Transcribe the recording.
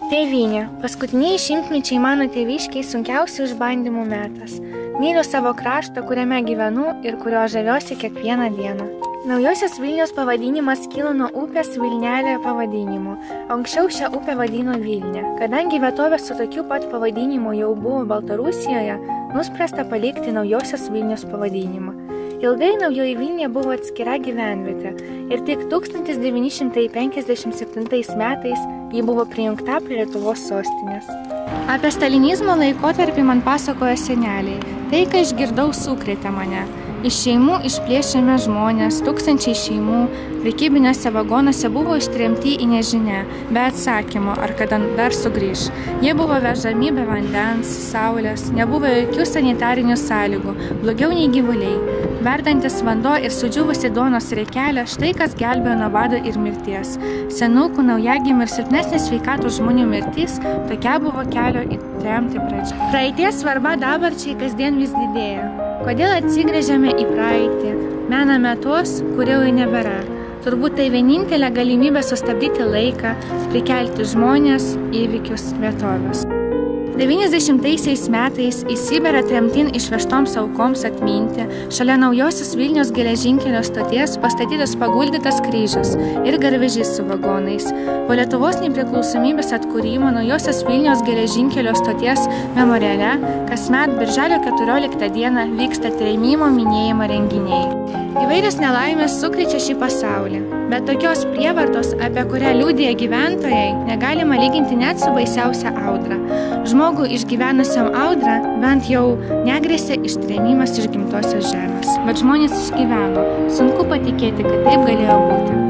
Tėvynė. Paskutiniai šimtmečiai mano tėviškiai sunkiausių išbandymų metas. Myliu savo kraštą, kuriame gyvenu ir kurio žaviuosi kiekvieną dieną. Naujosios Vilnios pavadinimas kilo nuo upės Vilnelė pavadinimu. Anksčiau šią upę vadino Vilnė. Kadangi vietovės su tokiu pat pavadinimu jau buvo Baltarusijoje, nuspręsta palikti Naujosios Vilnios pavadinimą. Ilgai Naujoji Vilnė buvo atskira gyvenvietė ir tik 1957 metais ji buvo prijungta prie Lietuvos sostinės. Apie stalinizmo laikotarpį man pasakojo seneliai. Tai, ką išgirdau, sukrėtė mane. Iš šeimų išplėšiami žmonės, tūkstančiai šeimų, prekybiniuose vagonuose buvo ištremti į nežinę, be atsakymo, ar kada dar sugrįš. Jie buvo vežami be vandens, saulės, nebuvo jokių sanitarinių sąlygų, blogiau nei gyvuliai. Verdantis vanduo ir sudžiūvusi duonos riekelė, štai kas gelbėjo nuo bado ir mirties. Senukų, naujagimių ir silpnesnės sveikatos žmonių mirtis, tokia buvo kelio į tremtį pradžia. Praeities svarba dabarčiai kasdien vis didėja. Kodėl atsigręžiame į praeitį, mename tuos, kurių jau nebėra? Turbūt tai vienintelė galimybė sustabdyti laiką, prikelti žmonės, įvykius, vietovės. 90 metais į Sibirą tremtin išvežtoms aukoms atminti šalia Naujosios Vilnios geležinkelio stoties pastatytas paguldytas kryžius ir garvežys su vagonais. Po Lietuvos nepriklausomybės atkūrimo Naujosios Vilnios geležinkelio stoties memoriale kasmet birželio 14 dieną vyksta trėmimo minėjimo renginiai. Įvairios nelaimės sukrečia šį pasaulį, bet tokios prievartos, apie kurią liudija gyventojai, negalima lyginti net su baisiausia audra. Žmogų išgyvenusiam audrą bent jau negrėsė ištrėmimas iš gimtosios žemės. Bet žmonės išgyveno. Sunku patikėti, kad taip galėjo būti.